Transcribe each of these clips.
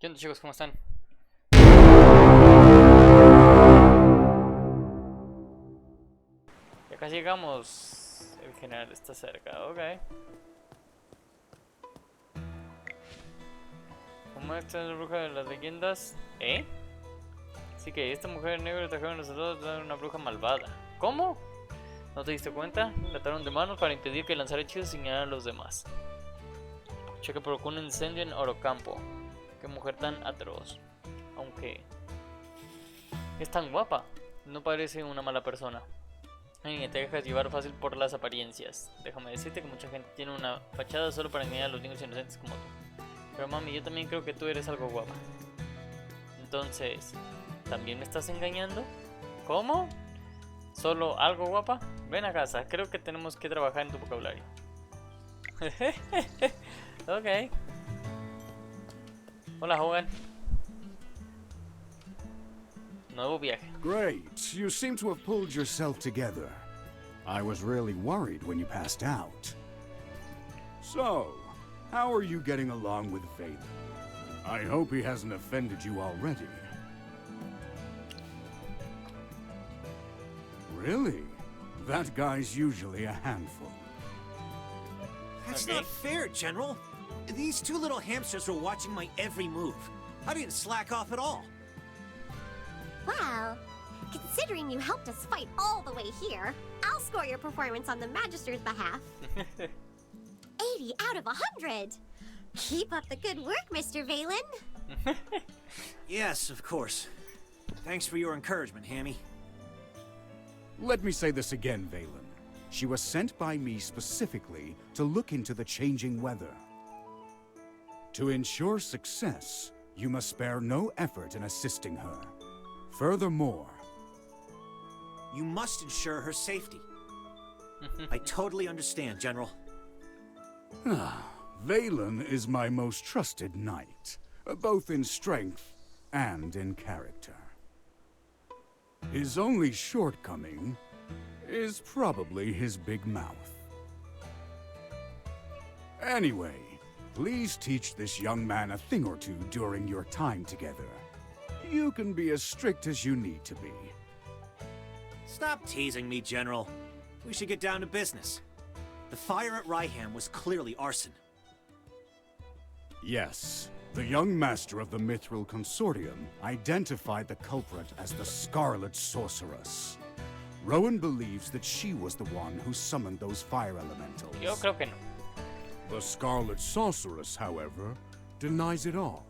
¿Qué onda, chicos? ¿Cómo están? Ya casi llegamos. El general está cerca, ok. ¿Cómo está la bruja de las leyendas? ¿Eh? Así que esta mujer negra trajeron los soldados de una bruja malvada. ¿Cómo? ¿No te diste cuenta? La ataron de manos para impedir que lanzara hechizos y señalara a los demás. Cheque provocó un incendio en Orocampo. Qué mujer tan atroz. Aunque es tan guapa, no parece una mala persona. Ay, te dejas llevar fácil por las apariencias. Déjame decirte que mucha gente tiene una fachada solo para engañar a los niños inocentes como tú. Pero mami, yo también creo que tú eres algo guapa. Entonces, ¿también me estás engañando? ¿Cómo? ¿Solo algo guapa? Ven a casa, creo que tenemos que trabajar en tu vocabulario. Ok. Hola, joven. Nuevo viaje. Great. You seem to have pulled yourself together. I was really worried when you passed out. So, how are you getting along with Vader? I hope he hasn't offended you already. Really? That guy's usually a handful. That's not fair, General. These two little hamsters were watching my every move. I didn't slack off at all. Well, considering you helped us fight all the way here, I'll score your performance on the Magister's behalf. 80 out of 100! Keep up the good work, Mr. Valen. Yes, of course. Thanks for your encouragement, Hammy. Let me say this again, Valen. She was sent by me specifically to look into the changing weather. To ensure success, you must spare no effort in assisting her. Furthermore, you must ensure her safety. I totally understand, General. Valen is my most trusted knight, both in strength and in character. His only shortcoming is probably his big mouth. Anyway, please teach this young man a thing or two during your time together. You can be as strict as you need to be. Stop teasing me, General. We should get down to business. The fire at Ryham was clearly arson. Yes. The young master of the Mithril Consortium identified the culprit as the Scarlet Sorceress. Rowan believes that she was the one who summoned those fire elementals. Yo creo que no. The Scarlet Sorceress, however, denies it all.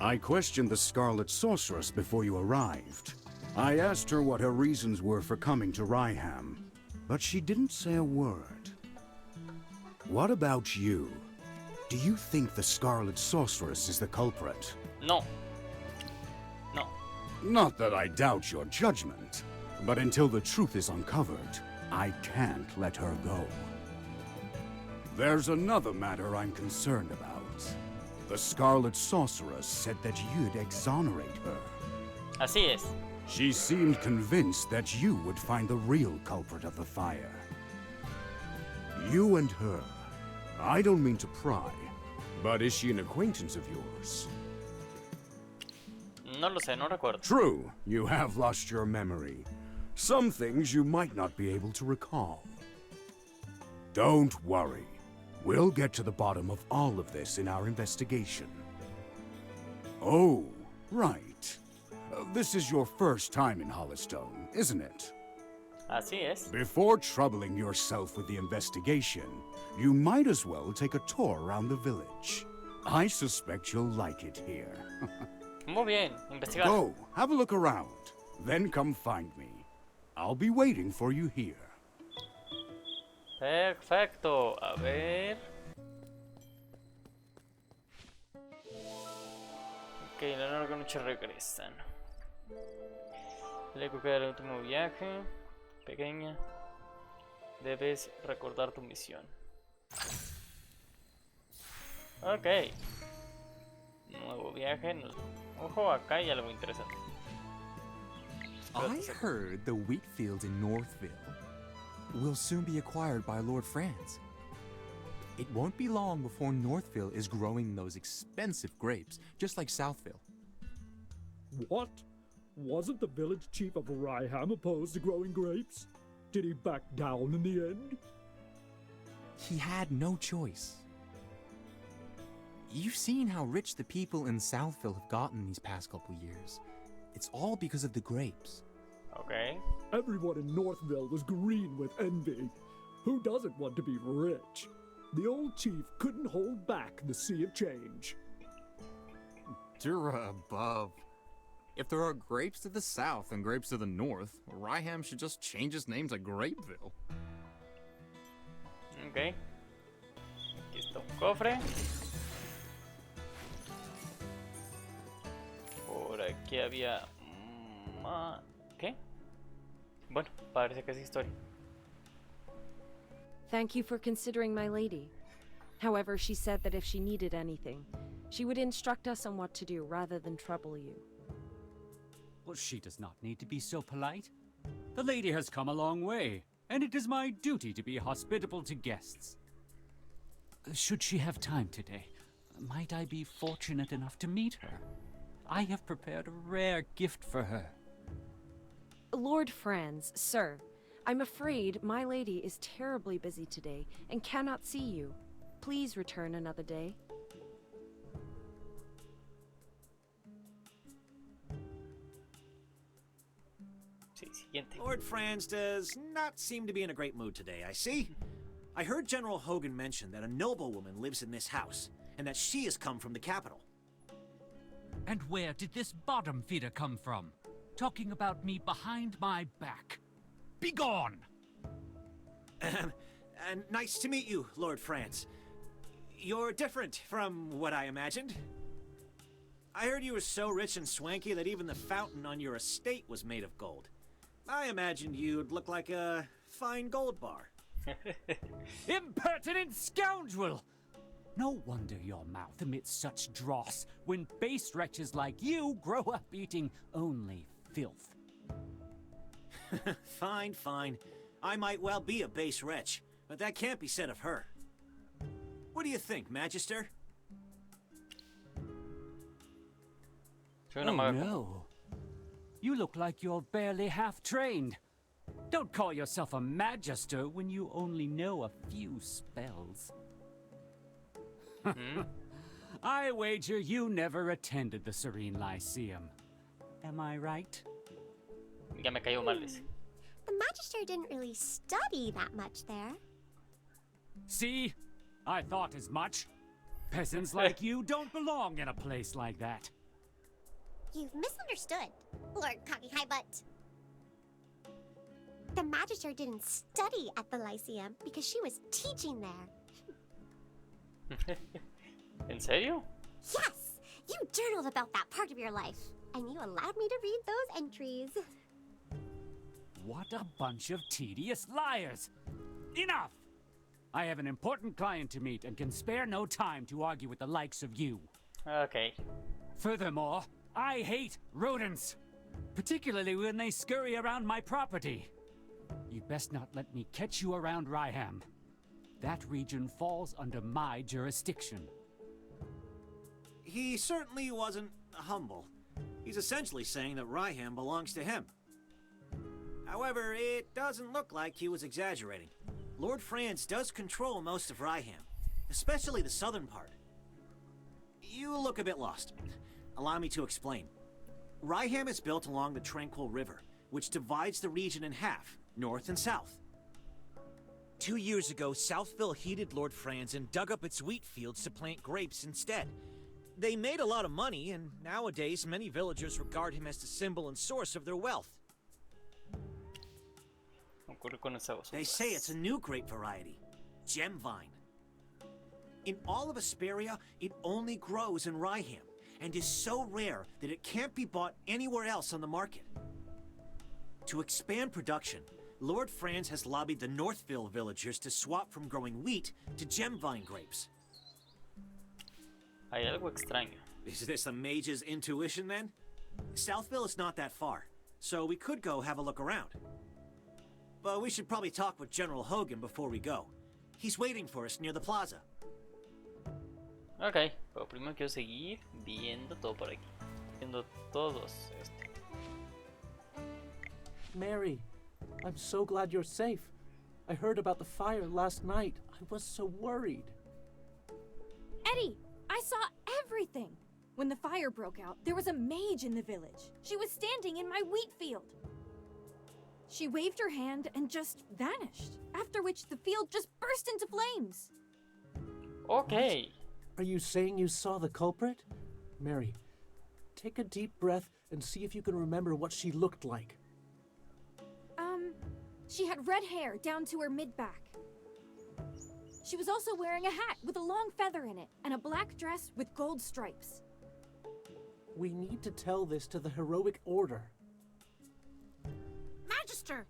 I questioned the Scarlet Sorceress before you arrived. I asked her what her reasons were for coming to Ryham, but she didn't say a word. What about you? Do you think the Scarlet Sorceress is the culprit? No. No. Not that I doubt your judgment, but until the truth is uncovered, I can't let her go. There's another matter I'm concerned about. The Scarlet Sorceress said that you'd exonerate her. Así es. She seemed convinced that you would find the real culprit of the fire. You and her. I don't mean to pry, but is she an acquaintance of yours? No lo sé, no recuerdo. True, you have lost your memory. Some things you might not be able to recall. Don't worry. We'll get to the bottom of all of this in our investigation. Oh, right. This is your first time in Hollystone, isn't it? Así es. Before troubling yourself with the investigation, you might as well take a tour around the village. I suspect you'll like it here. Muy bien, investigar. Go, have a look around, then come find me. I'll be waiting for you here. Perfecto. A ver. Ok, la larga noche regresan. Le queda el último viaje. Pequeña. Debes recordar tu misión. Ok. Nuevo viaje. Ojo, acá hay algo interesante. I heard the wheat field in Northville will soon be acquired by Lord Franz. It won't be long before Northville is growing those expensive grapes, just like Southville. What? Wasn't the village chief of Ryham opposed to growing grapes? Did he back down in the end? He had no choice. You've seen how rich the people in Southville have gotten these past couple years. It's all because of the grapes. Okay. Everyone in Northville was green with envy. Who doesn't want to be rich? The old chief couldn't hold back the sea of change. Dura above. If there are grapes to the south and grapes to the north, Ryham should just change its name to Grapeville. Ok. Aquí está un cofre. Por aquí había... ¿Qué? Bueno, parece que es historia. Thank you for considering my lady. However, she said that if she needed anything, she would instruct us on what to do rather than trouble you. Well, she does not need to be so polite. The lady has come a long way, and it is my duty to be hospitable to guests. Should she have time today, might I be fortunate enough to meet her? I have prepared a rare gift for her. Lord Franz, sir, I'm afraid my lady is terribly busy today and cannot see you. Please return another day. Sí, siguiente. Lord Franz does not seem to be in a great mood today, I see. I heard General Hogan mention that a noblewoman lives in this house, and that she has come from the capital. And where did this bottom feeder come from? Talking about me behind my back. Begone! And nice to meet you, Lord Franz. You're different from what I imagined. I heard you were so rich and swanky that even the fountain on your estate was made of gold. I imagined you'd look like a fine gold bar. Impertinent scoundrel! No wonder your mouth emits such dross when base wretches like you grow up eating only filth. Fine, fine. I might well be a base wretch, but that can't be said of her. What do you think, Magister? Soy Oh una maga. no. You look like you're barely half-trained. Don't call yourself a magister when you only know a few spells. I wager you never attended the Serene Lyceum. Am I right? Ya me cayó mal ese. The Magister didn't really study that much there. See? I thought as much. Peasants like you don't belong in a place like that. You've misunderstood, Lord Cocky High Butt. The Magister didn't study at the Lyceum because she was teaching there. ¿En serio? Yes! You journaled about that part of your life, and you allowed me to read those entries. What a bunch of tedious liars! Enough! I have an important client to meet and can spare no time to argue with the likes of you. Ok. Furthermore, I hate rodents, particularly when they scurry around my property. You best not let me catch you around Ryham. That region falls under my jurisdiction. He certainly wasn't humble. He's essentially saying that Ryham belongs to him. However, it doesn't look like he was exaggerating. Lord Franz does control most of Ryham, especially the southern part. You look a bit lost. Allow me to explain. Ryham is built along the Tranquil River, which divides the region in half, north and south. 2 years ago, Southville heeded Lord Franz and dug up its wheat fields to plant grapes instead. They made a lot of money, and nowadays many villagers regard him as the symbol and source of their wealth. They say it's a new grape variety, gem vine. In all of Asperia, it only grows in Ryham, and is so rare that it can't be bought anywhere else on the market. To expand production, Lord Franz has lobbied the Northville villagers to swap from growing wheat to gem vine grapes. Hay algo extraño. Is this a mage's intuition then? Southville is not that far, so we could go have a look around. But we should probably talk with General Hogan before we go. He's waiting for us near the plaza. Ok, pero primero quiero seguir viendo todo por aquí. Viendo todos Mary, I'm so glad you're safe. I heard about the fire last night. I was so worried. Eddie, I saw everything. When the fire broke out, there was a mage in the village. She was standing in my wheat field. She waved her hand and just vanished, after which the field just burst into flames. Ok. Are you saying you saw the culprit? Mary, take a deep breath and see if you can remember what she looked like. She had red hair down to her mid-back. She was also wearing a hat with a long feather in it and a black dress with gold stripes. We need to tell this to the heroic order. Magister,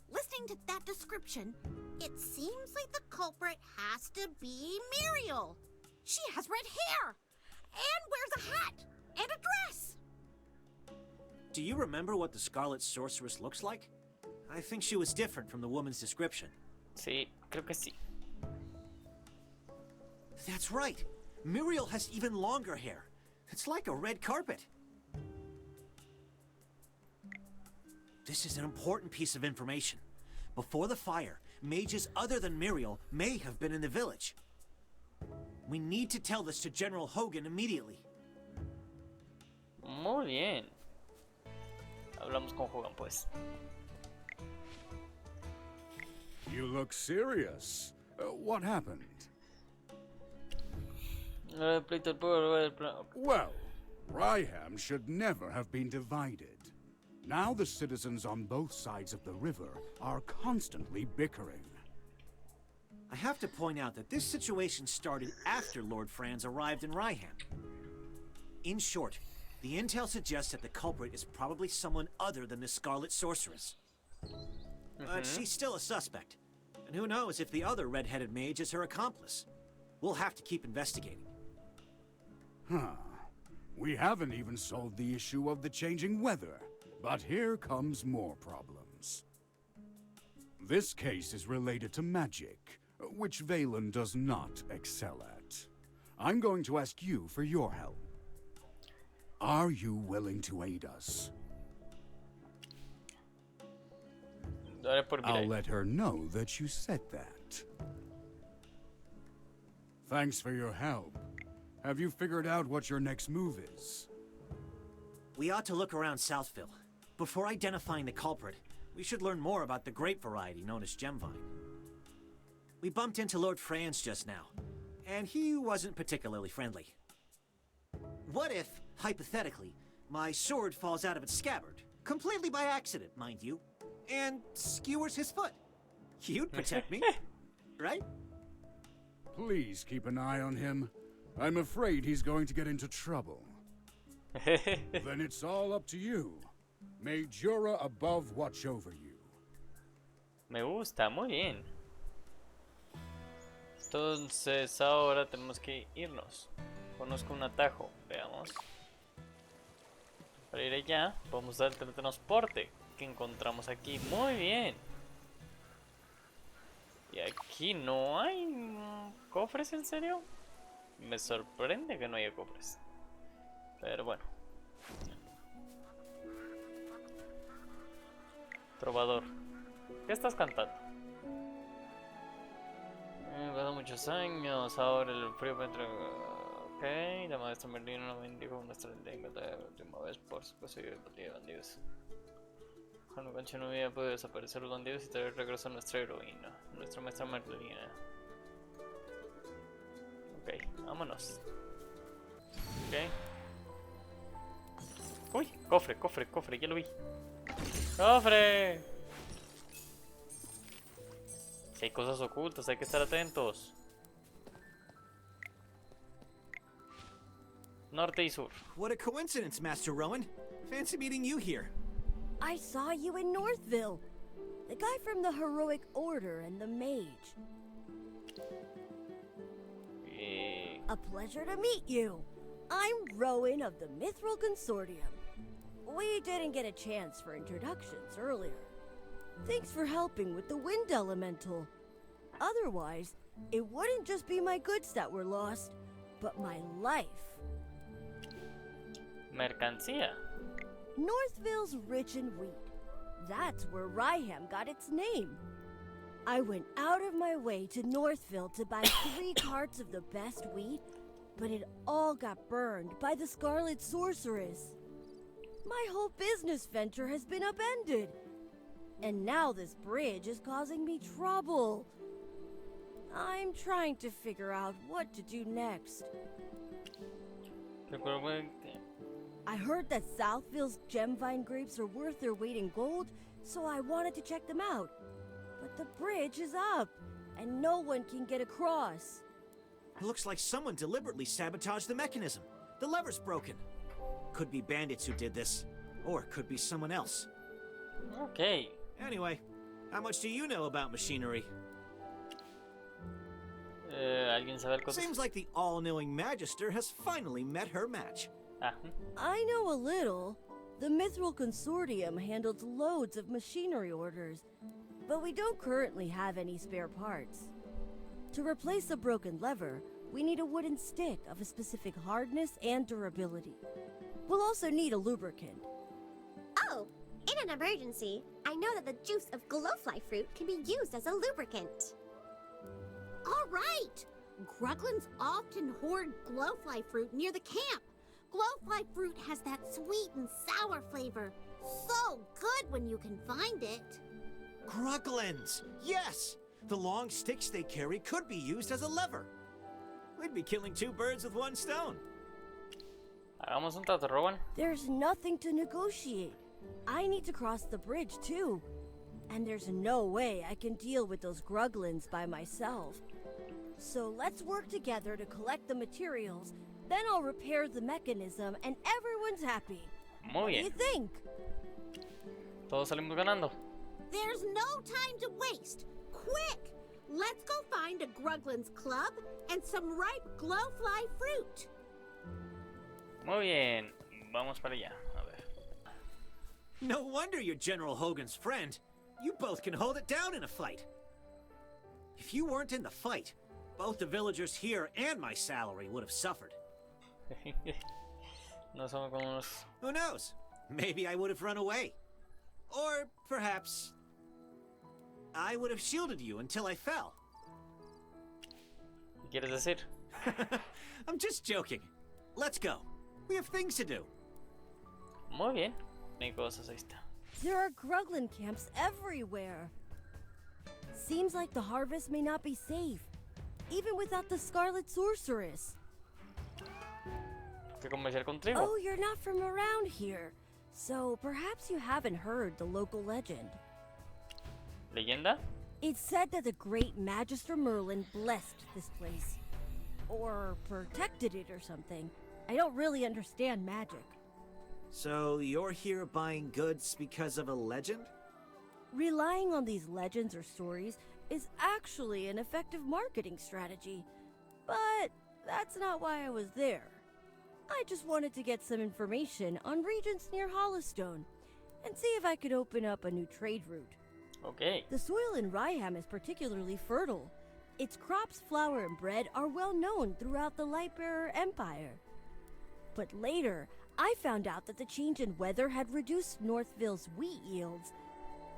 listening to that description, it seems like the culprit has to be Muriel. She has red hair, and wears a hat, and a dress. Do you remember what the Scarlet Sorceress looks like? I think she was different from the woman's description. Sí, creo que sí. That's right. Muriel has even longer hair. It's like a red carpet. This is an important piece of information. Before the fire, mages other than Muriel may have been in the village. We need to tell this to General Hogan immediately. Muy bien. Hablamos con Hogan, pues. You look serious. What happened? Pleito del pueblo, el plan. Well, Ryham should never have been divided. Now the citizens on both sides of the river are constantly bickering. I have to point out that this situation started after Lord Franz arrived in Ryham. In short, the intel suggests that the culprit is probably someone other than the Scarlet Sorceress. But she's still a suspect. And who knows if the other red-headed mage is her accomplice. We'll have to keep investigating. Huh. We haven't even solved the issue of the changing weather. But here comes more problems. This case is related to magic, which Valen does not excel at. I'm going to ask you for your help. Are you willing to aid us? I'll let her know that you said that. Thanks for your help. Have you figured out what your next move is? We ought to look around Southville. Before identifying the culprit, we should learn more about the grape variety known as Gemvine. We bumped into Lord Franz just now, and he wasn't particularly friendly. What if, hypothetically, my sword falls out of its scabbard, completely by accident, mind you, and skewers his foot? You'd protect me, right? Please keep an eye on him. I'm afraid he's going to get into trouble. Then it's all up to you. May Jura above watch over you. Me gusta, muy bien. Entonces ahora tenemos que irnos. Conozco un atajo, veamos. Para ir allá, vamos a dar el teletransporte que encontramos aquí. Muy bien. Y aquí no hay cofres, ¿en serio? Me sorprende que no haya cofres. Pero bueno. Trovador, ¿qué estás cantando? Pasan muchos años, ahora el frío entra. Ok, la maestra Merlina nos bendijo con nuestra lengua la última vez, por supuesto, y el bandidos. Cuando Cancho no hubiera podido desaparecer los bandidos y traer regreso a nuestra heroína, nuestra maestra Merlina. Ok, vámonos. Ok. Uy, cofre, cofre, cofre, ya lo vi. ¡Cofre! Si hay cosas ocultas, hay que estar atentos. Norte y sur. What a coincidence, Master Rowan. Fancy meeting you here. I saw you in Northville. The guy from the Heroic Order and the Mage. A pleasure to meet you. I'm Rowan of the Mithril Consortium. We didn't get a chance for introductions earlier. Thanks for helping with the Wind Elemental. Otherwise, It wouldn't just be my goods that were lost, but my life. Mercancía. Northville's rich in wheat. That's where Ryham got its name. I went out of my way to Northville to buy 3 carts of the best wheat, but it all got burned by the Scarlet Sorceress. My whole business venture has been upended. And now this bridge is causing me trouble. I'm trying to figure out what to do next. I heard that Southville's gemvine grapes are worth their weight in gold, so I wanted to check them out. But the bridge is up, and no one can get across. It looks like someone deliberately sabotaged the mechanism. The lever's broken. Could be bandits who did this, or it could be someone else. Okay. Anyway, how much do you know about machinery? ¿Alguien sabe cosas? Seems like the all-knowing Magister has finally met her match. I know a little. The Mithril Consortium handles loads of machinery orders, but we don't currently have any spare parts. To replace a broken lever, we need a wooden stick of a specific hardness and durability. We'll also need a lubricant. Oh, in an emergency, I know that the juice of glowfly fruit can be used as a lubricant. All right! Gruglins often hoard glowfly fruit near the camp. Glowfly fruit has that sweet and sour flavor. So good when you can find it. Gruglins! Yes! The long sticks they carry could be used as a lever. We'd be killing 2 birds with 1 stone. Hagamos un trato, Rowan. There's nothing to negotiate. I need to cross the bridge too. And there's no way I can deal with those Gruglins by myself. So let's work together to collect the materials. Then I'll repair the mechanism and everyone's happy. Muy bien. What do you think? Todos salimos ganando. There's no time to waste. Quick! Let's go find a Gruglins club and some ripe glowfly fruit. Muy bien. Vamos para allá. A ver. No wonder you're General Hogan's friend. You both can hold it down in a fight. If you weren't in the fight, both the villagers here and my salary would have suffered. No somos como unos... Who knows? Maybe I would have run away. Or perhaps I would have shielded you until I fell. ¿Qué quieres decir? I'm just joking. Let's go. We have things to do. Muy bien. Mi cosas, ahí está. There are Gruglin camps everywhere. Seems like the harvest may not be safe, even without the Scarlet Sorceress. ¿Qué comerciar con trigo? Oh, you're not from around here, so perhaps you haven't heard the local legend. ¿Leyenda? It's said that the great Magister Merlin blessed this place. Or protected it or something. I don't really understand magic. So you're here buying goods because of a legend? Relying on these legends or stories is actually an effective marketing strategy. But that's not why I was there. I just wanted to get some information on regions near Hollowstone and see if I could open up a new trade route. Okay. The soil in Ryham is particularly fertile. Its crops, flour, and bread are well known throughout the Lightbearer Empire. But later, I found out that the change in weather had reduced Northville's wheat yields.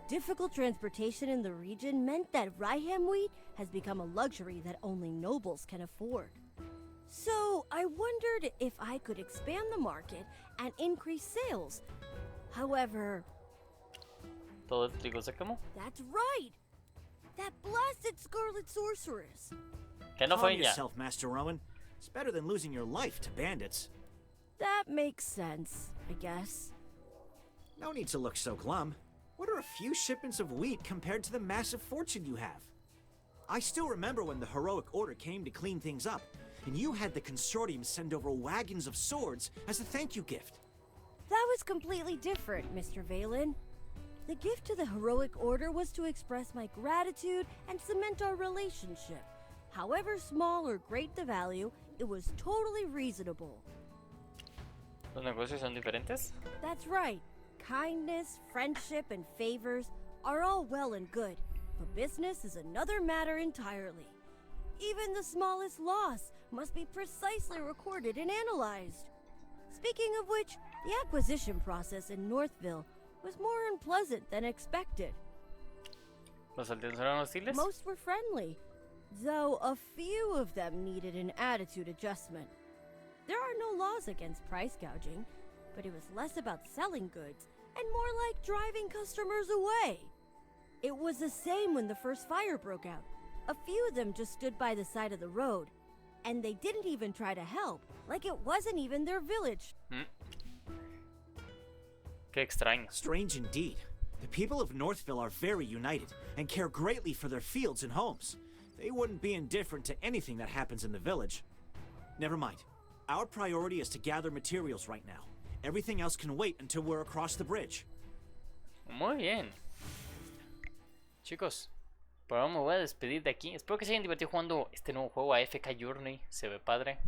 Difficult transportation in the region meant that Ryham wheat has become a luxury that only nobles can afford. So I wondered if I could expand the market and increase sales. However... Todo el trigo se quemó. That's right! That blasted Scarlet Sorceress! Que no Calm fue ella. yourself, Master Rowan. It's better than losing your life to bandits. That makes sense, I guess. No need to look so glum. What are a few shipments of wheat compared to the massive fortune you have? I still remember when the heroic order came to clean things up, and you had the consortium send over wagons of swords as a thank you gift. That was completely different, Mr. Valen. The gift to the heroic order was to express my gratitude and cement our relationship. However small or great the value, it was totally reasonable. ¿Los negocios son diferentes? That's right. Kindness, friendship, and favors are all well and good, but business is another matter entirely. Even the smallest loss must be precisely recorded and analyzed. Speaking of which, the acquisition process in Northville was more unpleasant than expected. ¿Los aldeanos eran hostiles? Most were friendly, though a few of them needed an attitude adjustment. There are no laws against price gouging, but it was less about selling goods and more like driving customers away. It was the same when the first fire broke out. A few of them just stood by the side of the road, and they didn't even try to help, like it wasn't even their village. Qué extraño. Strange indeed. The people of Northville are very united and care greatly for their fields and homes. They wouldn't be indifferent to anything that happens in the village. Never mind. Our priority is to gather materials right now. Everything else can wait until we're across the bridge. Muy bien. Chicos, por ahora me voy a despedir de aquí. Espero que se hayan divertido jugando este nuevo juego a AFK Journey. Se ve padre.